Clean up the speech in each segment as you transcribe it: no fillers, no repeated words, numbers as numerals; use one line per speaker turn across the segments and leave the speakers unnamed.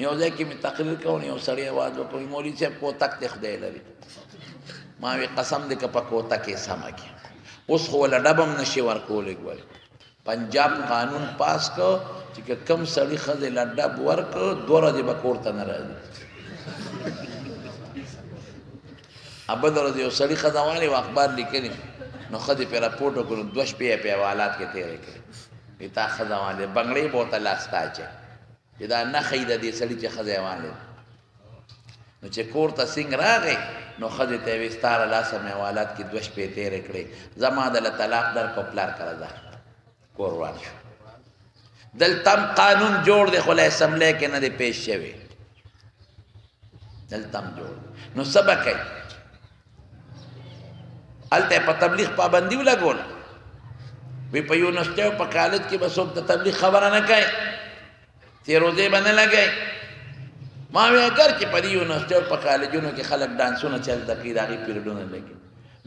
یو ځای کې مې تقریر کوم یو سړی आवाज وکړ مولوي صاحب کوتک دې خدای لري ما وی قسم دې که په کوتک یې سمه کې اوس خو ولا ډبم نشي ورکولی ګورې پنجاب قانون پاس کو چې کم سړي ښځې له ډب ورکړه 2 ورځې به کور ته نه راځي بله ورځ یو سړي ښځه والې و اخبار لیکلي نو ښځې پرې راپورټ وکړو 2 شپې یې په حوالات کې تېرې کړې وي تا ښځه والې بنګړې به ورته لاسته اچوي چې دا نه ښیي د دې سړي چې ښځه یې والې نو چې کور ته سینګ راغی نو ښځې ته یې وي ستا له لاسه مې حوالات کې 2 شپې تېرې کړې زما دله طلاق درکړو پلار کړه ځه کور روان شو دلته هم قانون جوړ دی خو له اسمبلی کې نه دی پیش شوی دلته هم جوړ نو څه به کوي هلته یې په تبلیغ پابندي ولګوله وی په یونیورسټي او په کالج کې به څوک د تبلیغ خبره نه کوي تیروزې به نه لګوي ما وی اگر چې په دې یونیورسټي او په کالجونو کې خلک ډانسونه چلته کوي د هغې پیریډونه لګي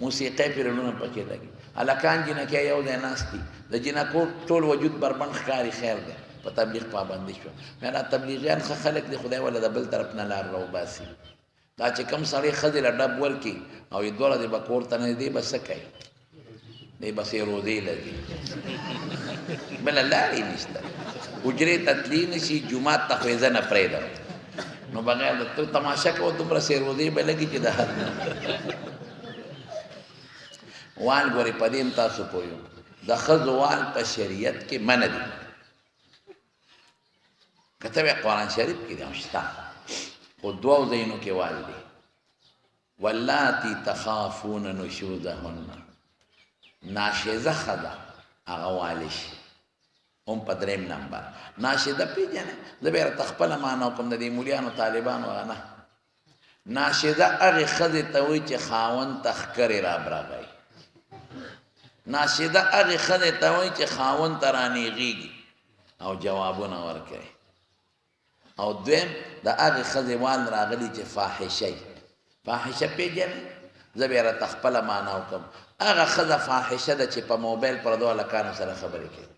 موسیقۍ پیریډونه پکې لګي هلکان جنکۍ یو ځای ناست دي د جنکو ټول وجود بربند ښکاري خیر دی په تبلیغ پابندي شوه مې دا تبلیغیان ښه خلک دي خدای وله د بل طرف نه لار راوباسي دا چې کوم سړی ښځې له ډب ورکړي او یې 2 ورځې به کور ته نه دی به څه کوي دی به سې روزې لګي بله لارې نشته حجرې ته تللی نه شي جومات ته خو یې زه نه پرېږدم نو بغیر د ته تماشه کوه دومره سې روزې به لګي چې د حد نه وال ګورې په دې هم تاسو پوهیو د ښځو وال په شریعت کې منع دي که ته وایې قرآن شریف کې دي هم شته خو 2 ځایونو کې وال دي واللاتی تخافون نشوزهن ناشزه ښځه هغه والی شي هم په 3 نمبر ناشزه پېژنې زه بیا راته خپله معنا وکړم د دې مولیانو طالبانو هغه نه ناشزه هغې ښځې ته وایي چې خاوند ته ښکرې رابرغوي ناشده هغې ښځې ته وایي چې خاوند ته رانیغېږي او جوابونه ورکوي او دویم د هغې ښځې وال راغلي چې فاحشه فاحشه پېژنې زه بیا راته خپله معنا وکړم هغه ښځه فاحشه ده چې په موبایل پر 2 هلکانو سره خبرې کوي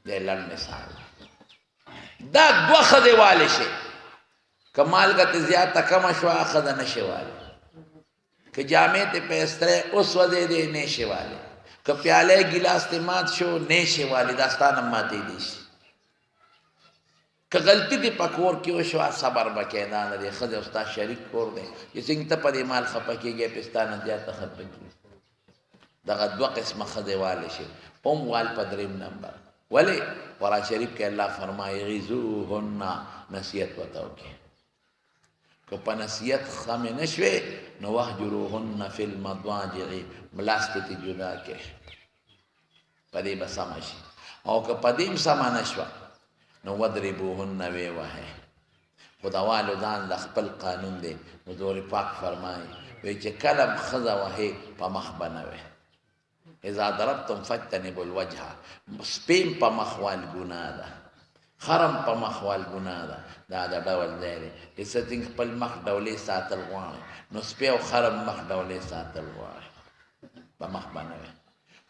دی لنډ مثال دا 2 ښځې والې شي که مالګه تې زیاته کمه شوه هغه ښځه نه شي والی که جامې ته پیسترے اوس وځېدې نه شي والی که پیاله ګیلاس ته مات شو نه شي والی دا ستا نه ماتېدی شي که غلطي دې په کور کې وشوه صبر به کوې دا نه دی ښځې او ستا شریک کور دی چې څنګه ته په دې مال خفه کېږې پې ستا نه زیاته خفه کېږي دغه 2 قسمه ښځې والی شي هم وال په 3 نمبر ولې قرآن شریف کې الله فرمایي غیظوهن نصیحت ورته وکړي که په نصیحت خمې نه شوې نو وهجروهن فی المضاجع ملاستې ته جدا کړې په دې به سمه شي او که په دې هم سمه نه شوه نو وضربوهن ویې وهئ خو د والو ځان د خپل قانون دی حضور پاک فرمایي وایي چې کله ښځه وهې په مخ به نه وې اذا ضربتم فاجتنبوا الوجه سپیم په مخ وال ګناه ده خرم په مخ وال ګناه ده دا د ډول ځای دی چې څه څنګه خپل مخ ډولې ساتل غواړي نو سپی او خرم مخ ډولې ساتل غواړي په مخ به نه وې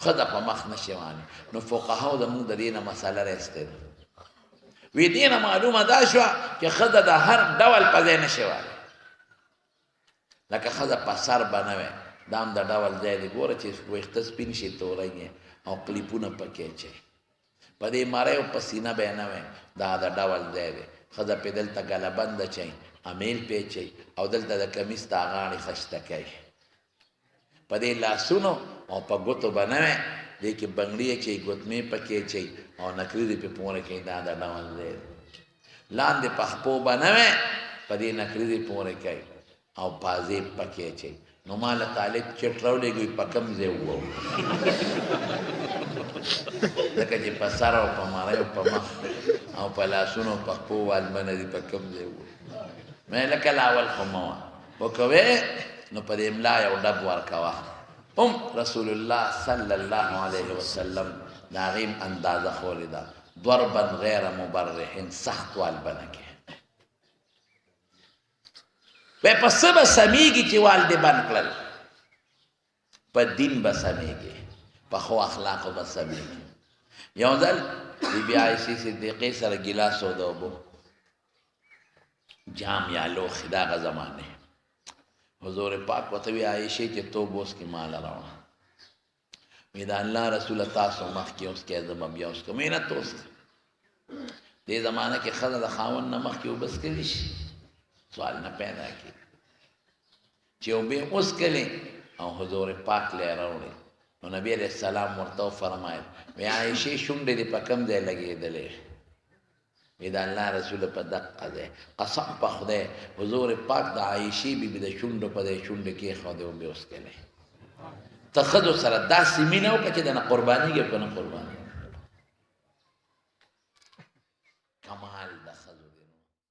ښځه په مخ نه شي وانې نو فقهاو زموږ د دې نه مسله راایستې ده وی دې نه معلومه دا شوه چې ښځه د هر ډول په ځای نه شي والی لکه ښځه په سر به نه وې دا هم د ډول ځای دی ګوره چې ویښته سپین شي تورۍ او کلیپونه پکې اچوي په دې مری او په سینه به یې نه وې دا د ډول ځای دی ښځه پې دلته ګلبند اچوي امیل پې اچوي او دلته د کمیس ته غاړې خشته کوي په دې لاسونو او په ګوتو به نه وې دې کې بنګړي اچوي ګوتمې پکې اچوي او نکري دې پې پورې کوي دا د ډول ځای دی لاندې په خپو به نه وې په دې نکري دې پورې کوي او پازې پکې اچوي نو ما له طالب چټ راولېږي په کوم ځای ووم ځکه چې په سر او په مری او په مخ او په لاسونو په خپو والمنه دي په کوم ځای ووم مې لکه لاول خو مه وه وکوې نو په دې املا یو ډب ورکوه هم رسول الله صلی الله علیه وسلم د هغې اندازه ښولې ده ضربا غیر مبرح سخت وال به نه کې وی په څه به سمیږي چې وال دې بند کړل په دین به سمیږي په ښو اخلاقو به سمیږي یو ځل بی بي عایشې صدیقې سره ګیلاس و د اوبو جام یا لوخ دا زمانه حضور پاک وتوی عائشہ چې تو بوس کی مال راوړه میدا الله رسول تاسو مخ کې اوس کې زما بیا اوس کومه نه توس دې زمانہ کې خزه د خاون نه مخ کې وبس کړي شي سوال نه پیدا کی چې او به اوس کله او حضور پاک له راوړي نو نبی علیہ السلام ورته فرمایل وی عائشہ شونډې دې پکم دی لګېدلې دا الله رسول په دقه ده قسم په خدای حضور پاک د عائشې بیبي د شونډو په دې شونډې کې خو دې وبوس کله تخذ سره داسې مینه او کچې د قرباني کې په نه قرباني